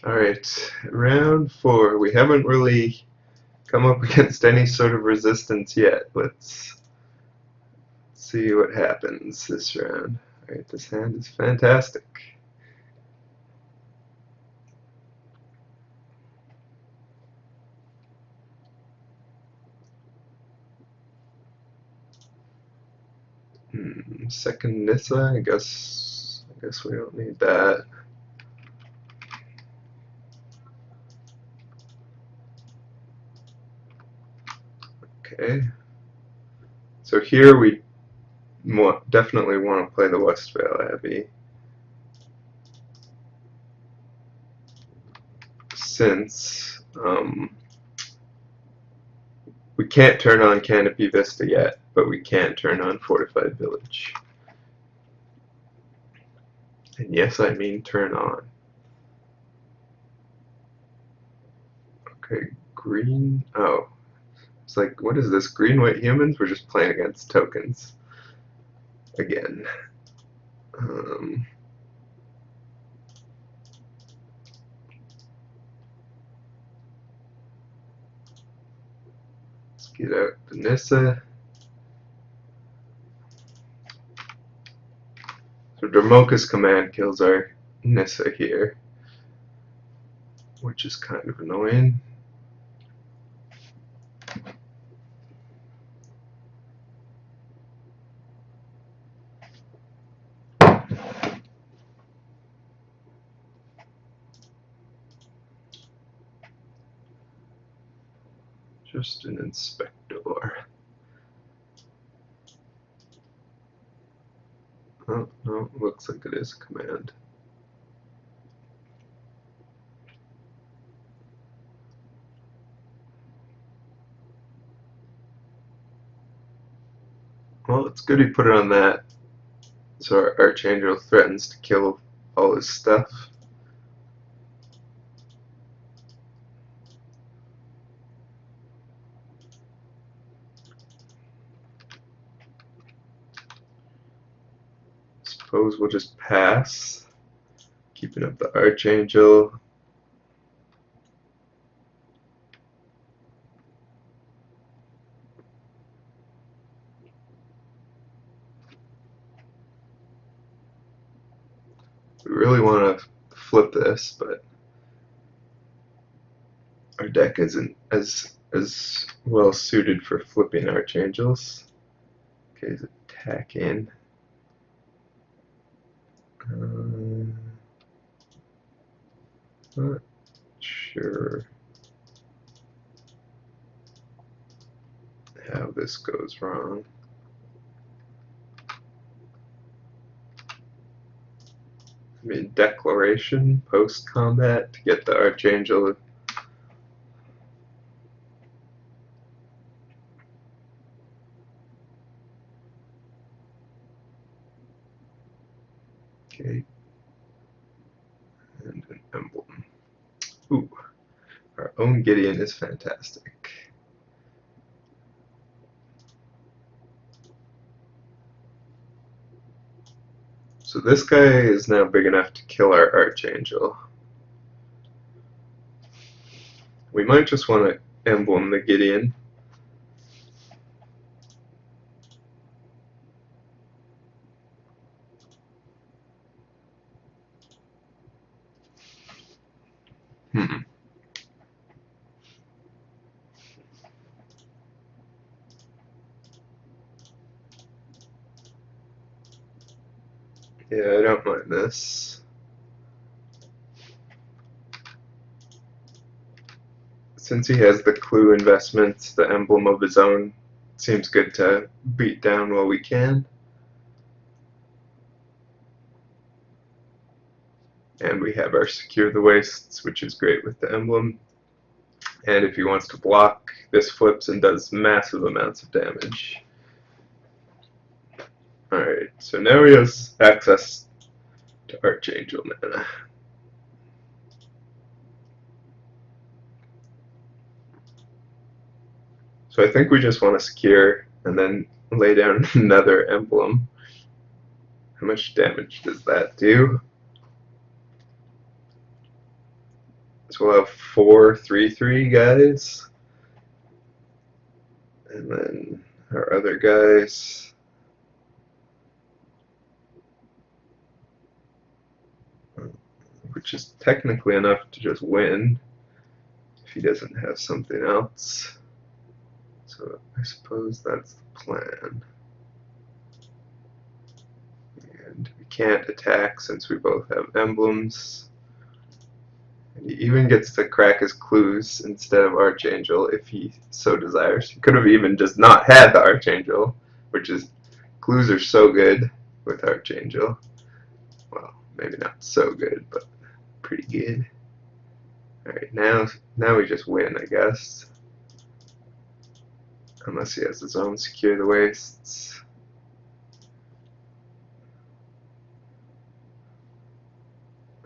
Alright, round 4. We haven't really come up against any sort of resistance yet. Let's see what happens this round. Alright, this hand is fantastic. Second Nissa, I guess we don't need that. Okay. So here we definitely want to play the Westvale Abbey, since we can't turn on Canopy Vista yet, but we can turn on Fortified Village. And yes, I mean turn on. Okay, green. Oh, it's like, what is this? Green-white humans? We're just playing against tokens again. Let's get out the Nissa. So Dramoka's command kills our Nissa here, which is kind of annoying. Just an inspector. Oh, no, looks like it is command. Well, it's good he put it on that, so our Archangel threatens to kill all his stuff. Suppose we'll just pass, keeping up the Archangel. We really want to flip this, but our deck isn't as well suited for flipping Archangels. Okay, he's attacking. Not sure how this goes wrong. I mean, declaration post-combat to get the Archangel. Okay. And an emblem. Ooh, our own Gideon is fantastic. So this guy is now big enough to kill our Archangel. We might just want to emblem the Gideon. Yeah, I don't mind this. Since he has the clue investments, the emblem of his own seems good to beat down while we can. And we have our Secure the Wastes, which is great with the emblem. And if he wants to block, this flips and does massive amounts of damage. Alright, so now he has access to Archangel mana. So I think we just want to secure and then lay down another emblem. How much damage does that do? So we'll have 4/3/3 guys, and then our other guys. Which is technically enough to just win if he doesn't have something else. So I suppose that's the plan. And we can't attack since we both have emblems. And he even gets to crack his clues instead of Archangel if he so desires. He could have even just not had the Archangel, which is, clues are so good with Archangel. Well, maybe not so good, but pretty good. Alright, now we just win, I guess. Unless he has his own secure the wastes.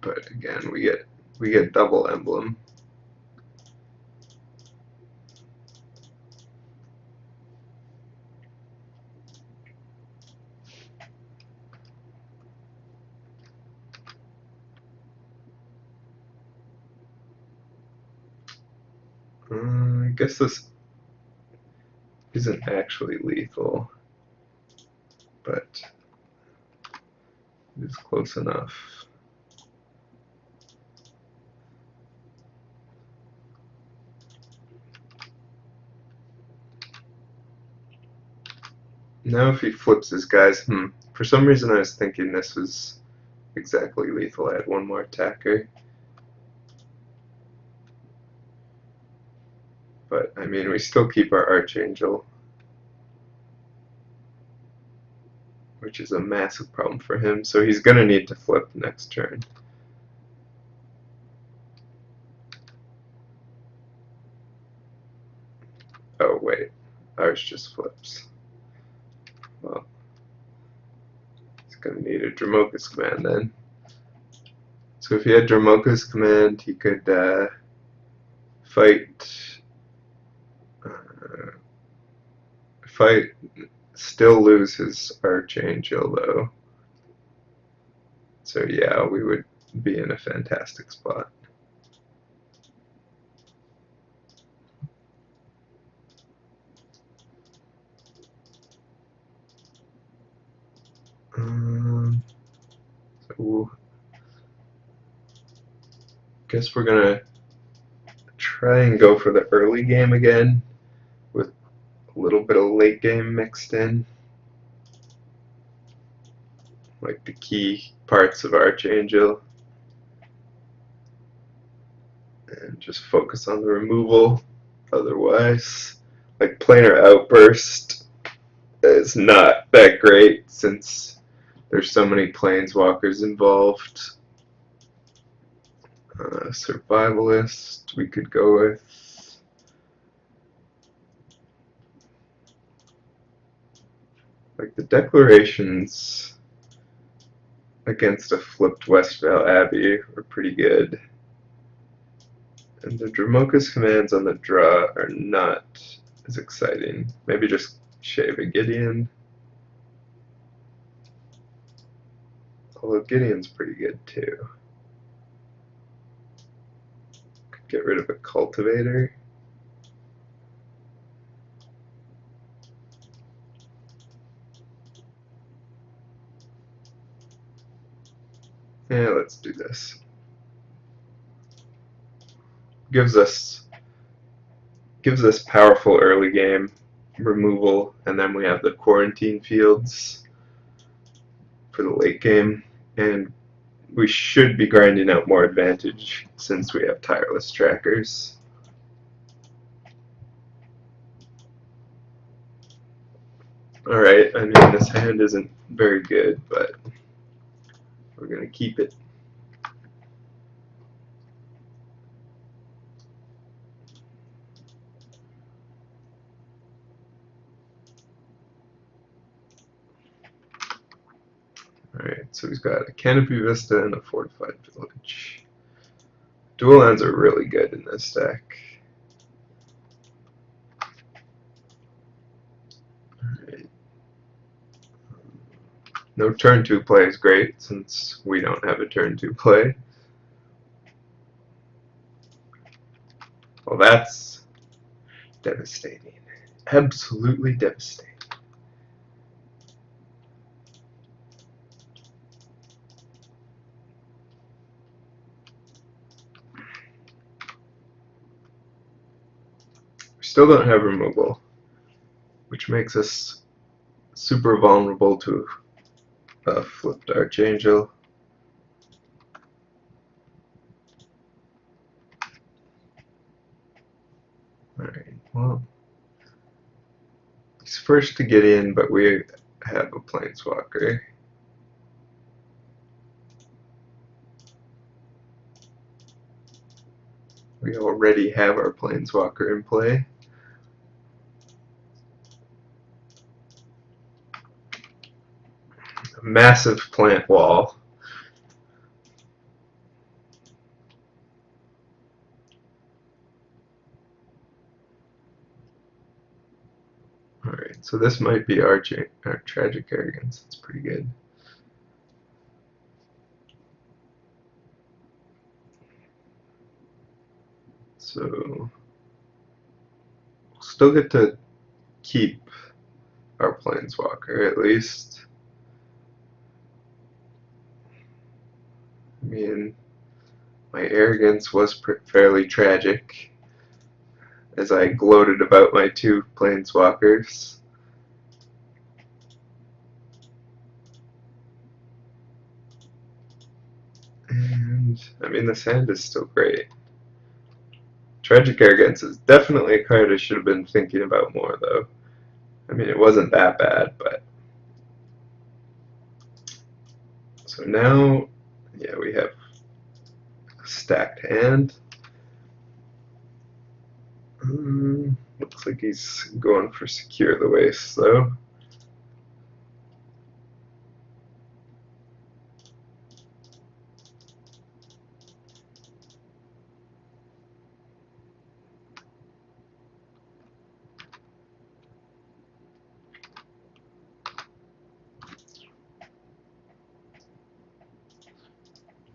But again, we get double emblem. I guess this isn't actually lethal, but it's close enough. Now if he flips his guys, for some reason I was thinking this was exactly lethal. I had one more attacker. But, I mean, we still keep our Archangel, which is a massive problem for him, so he's going to need to flip next turn. Oh, wait. Ours just flips. Well, he's going to need a Dramoka's command then. So if he had Dramoka's command, he could fight, still lose his Archangel though. So yeah, we would be in a fantastic spot. So guess we're gonna try and go for the early game again with a little bit of late game mixed in, like the key parts of Archangel, and just focus on the removal. Otherwise, like Planar Outburst is not that great since there's so many planeswalkers involved. Survivalist we could go with. Like the declarations against a flipped Westvale Abbey were pretty good. And the Dramoka's commands on the draw are not as exciting. Maybe just shave a Gideon. Although Gideon's pretty good too. Could get rid of a Cultivator. Yeah, let's do this. Gives us powerful early game removal, and then we have the quarantine fields for the late game, and we should be grinding out more advantage since we have tireless trackers. Alright, I mean this hand isn't very good, but we're going to keep it. Alright, so he's got a Canopy Vista and a Fortified Village. Dual lands are really good in this deck. Alright. No turn 2 play is great since we don't have a turn 2 play. Well, that's devastating. Absolutely devastating. We still don't have removal, which makes us super vulnerable to a flipped Archangel. Alright, well, he's first to get in, but we have a Planeswalker. We already have our Planeswalker in play. A massive plant wall. Alright, so this might be our Tragic Arrogance. It's pretty good. So, we'll still get to keep our Planeswalker, at least. I mean, my arrogance was fairly tragic as I gloated about my two Planeswalkers. And, I mean, this hand is still great. Tragic Arrogance is definitely a card I should have been thinking about more, though. I mean, it wasn't that bad, but... So now, yeah, we have a stacked hand. Looks like he's going for Secure the Waste, though.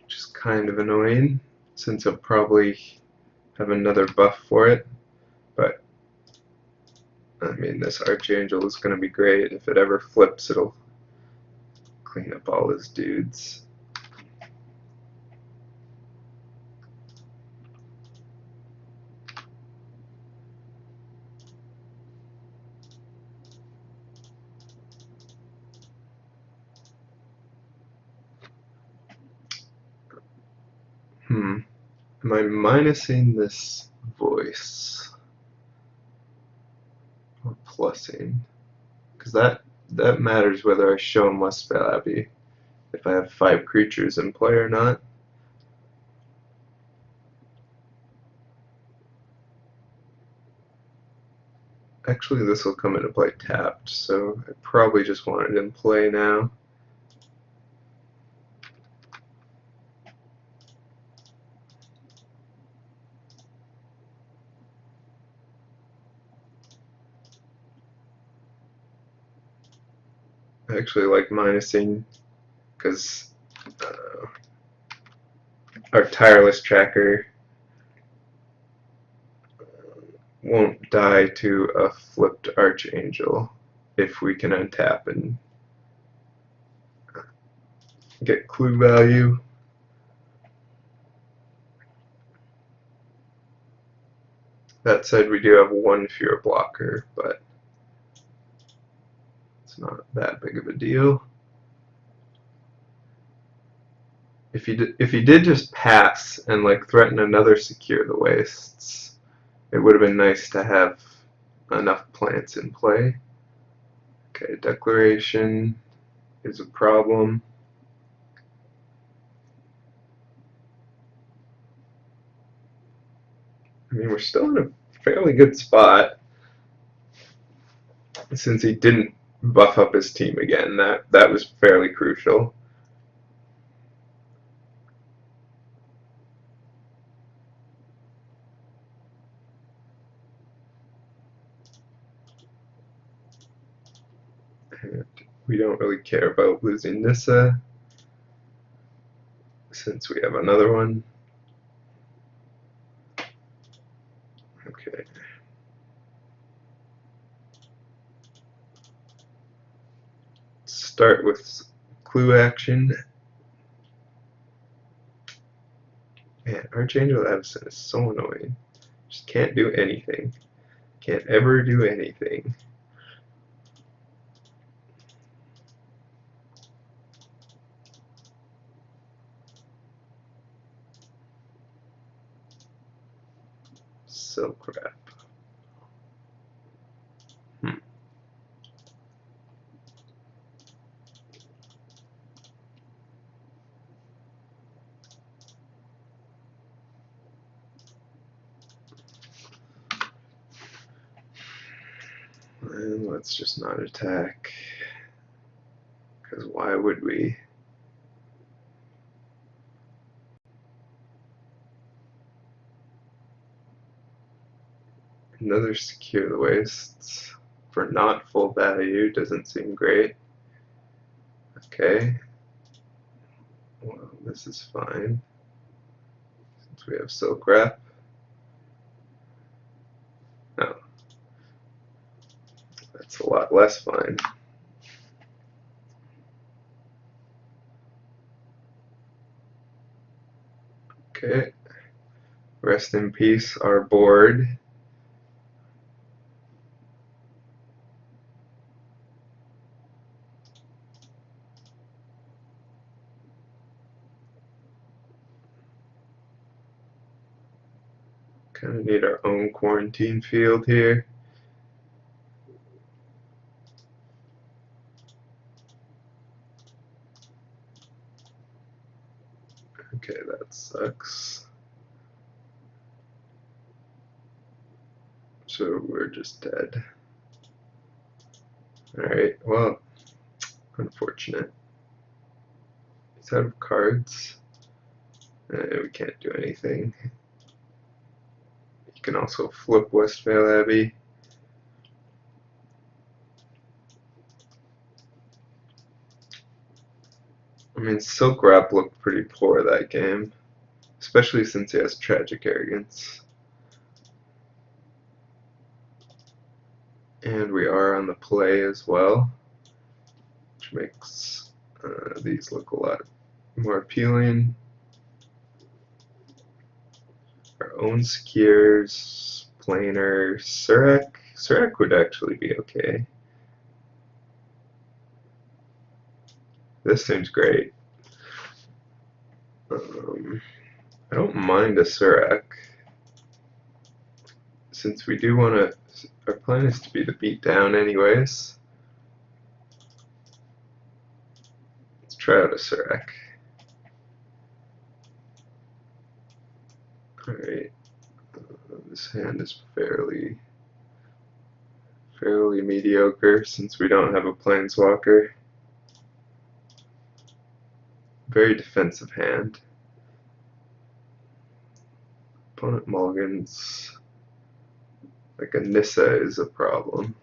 Which is kind of annoying, since he'll probably have another buff for it. But, I mean, this Archangel is going to be great. If it ever flips, it'll clean up all his dudes. Am I minusing this voice? Or plussing? Because that matters whether I show him less spell Abbey. If I have 5 creatures in play or not. Actually, this will come into play tapped, so I probably just want it in play now. I actually like minusing because our tireless tracker won't die to a flipped Archangel if we can untap and get clue value. That said, we do have 1 fewer blocker, but it's not that big of a deal. If he did just pass and like threaten another Secure the Wastes, it would have been nice to have enough plants in play. Okay, Declaration is a problem. I mean, we're still in a fairly good spot since he didn't buff up his team again. That was fairly crucial. And we don't really care about losing Nissa since we have another one. start with clue action. Man, Archangel Addison is so annoying. Just can't do anything. Can't ever do anything. So crap. And let's just not attack. Because why would we? Another secure the wastes for not full value doesn't seem great. Okay. Well, this is fine. Since we have silk wrap. No. That's a lot less fine. Okay. Rest in peace, our board. Kind of need our own quarantine field here. Okay, that sucks. So we're just dead. Alright, well, unfortunate. He's out of cards. We can't do anything. You can also flip Westvale Abbey. I mean, Silk Wrap looked pretty poor that game, especially since he has Tragic Arrogance. And we are on the play as well, which makes these look a lot more appealing. Our own Skiers, Planer, Surak. Surak would actually be okay. This seems great. I don't mind a Surak, since we do want to. Our plan is to be the beat down anyways. Let's try out a Surak. Alright, this hand is fairly mediocre since we don't have a Planeswalker. Very defensive hand. Opponent mulligans. Like a Nissa is a problem.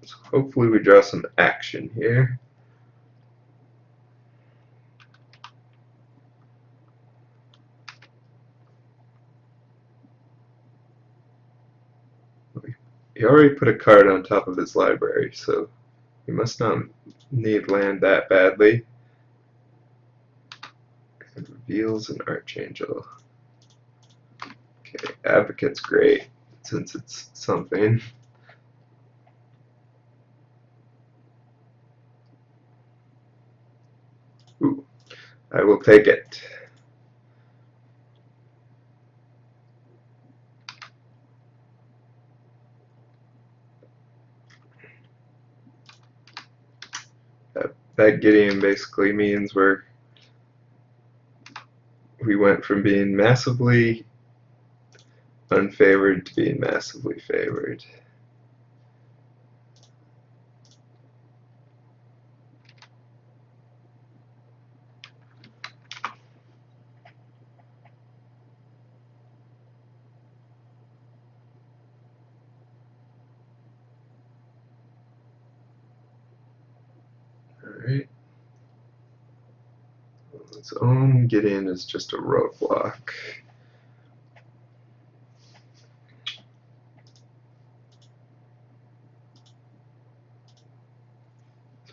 So hopefully we draw some action here. He already put a card on top of his library, so he must not need land that badly. It reveals an Archangel. Okay, Advocate's great, since it's something. Ooh, I will take it. That Gideon basically means we went from being massively unfavored to being massively favored. Alright. Its own Gideon is just a roadblock.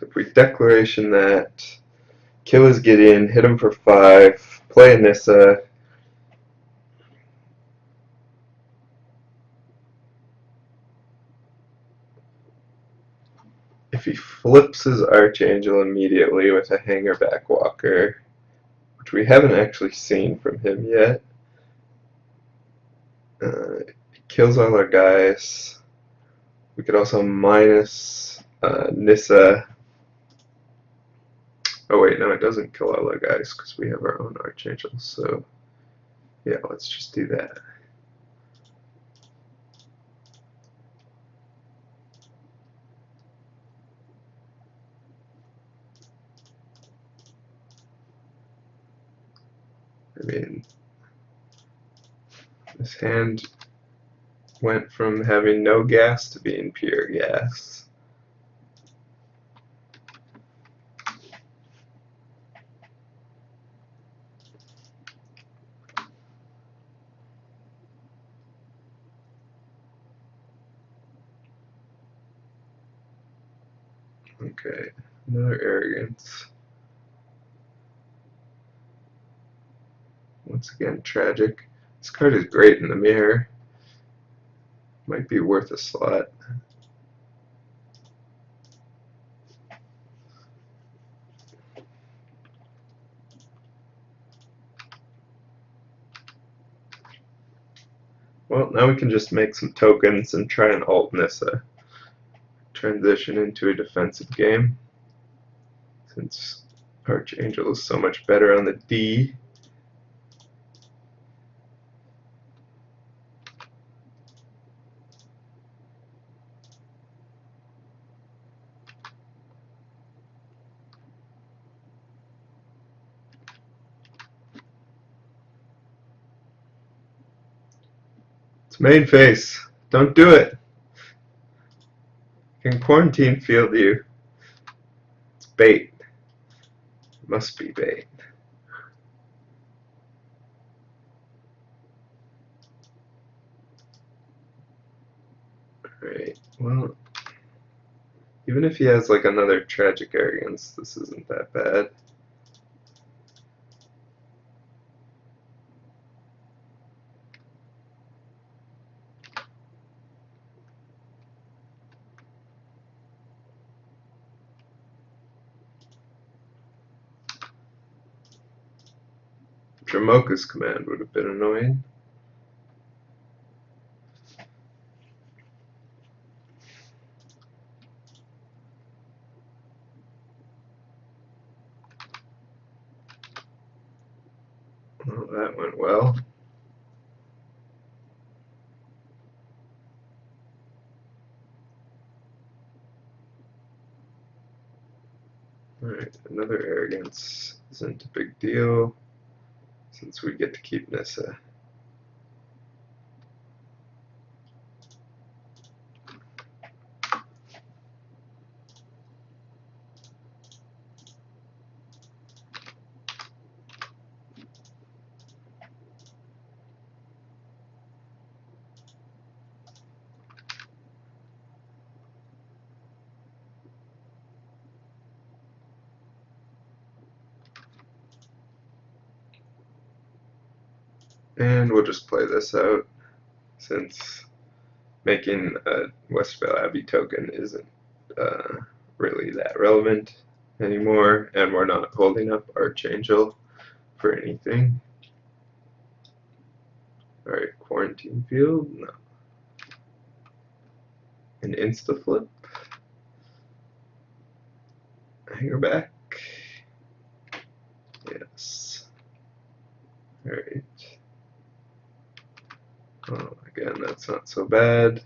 So if we declaration that, kill his Gideon, hit him for 5, play Anissa. If he flips his Archangel immediately with a hanger backwalker, which we haven't actually seen from him yet, he kills all our guys. We could also minus Nissa. Oh wait, no, it doesn't kill all our guys because we have our own Archangels. So yeah, let's just do that. I mean, this hand went from having no gas to being pure gas. Okay, another arrogance. Once again, tragic. This card is great in the mirror. Might be worth a slot. Well, now we can just make some tokens and try and alt Nissa. Transition into a defensive game. Since Archangel is so much better on the D. It's main phase. Don't do it. Can quarantine field you. It's bait. It must be bait. Alright, well, even if he has like another tragic arrogance, this isn't that bad. Dramoka's command would have been annoying. Well, that went well. Alright, another arrogance isn't a big deal since we get to keep Nissa. And we'll just play this out since making a Westvale Abbey token isn't really that relevant anymore, and we're not holding up Archangel for anything. Alright, quarantine field, no. An insta flip. Hanger back. Yes. Alright. Oh, again, that's not so bad.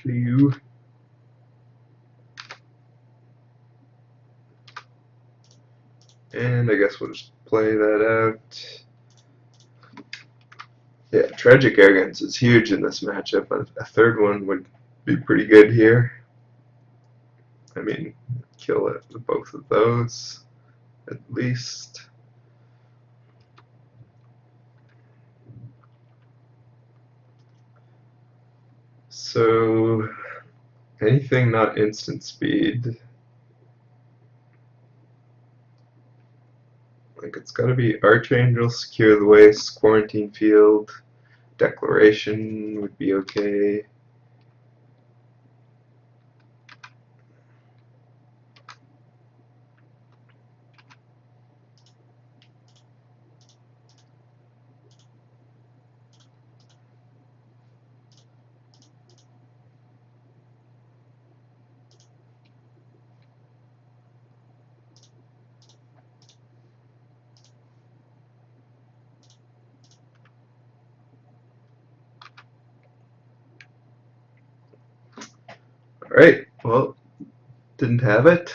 Clue. And I guess we'll just play that out. Yeah, Tragic Arrogance is huge in this matchup. A third one would be pretty good here. I mean, kill it with both of those, at least. So, anything not instant speed. Like, it's gotta be Archangel, Secure the Waste, Quarantine Field, Declaration would be okay. Alright, well, didn't have it.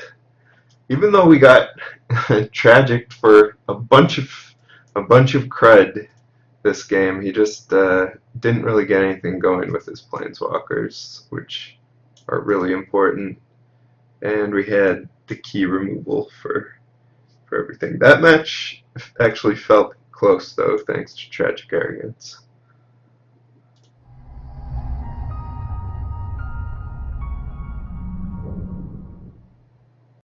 Even though we got Tragic for a bunch of crud this game, he just didn't really get anything going with his Planeswalkers, which are really important. And we had the key removal for everything. That match actually felt close, though, thanks to Tragic Arrogance.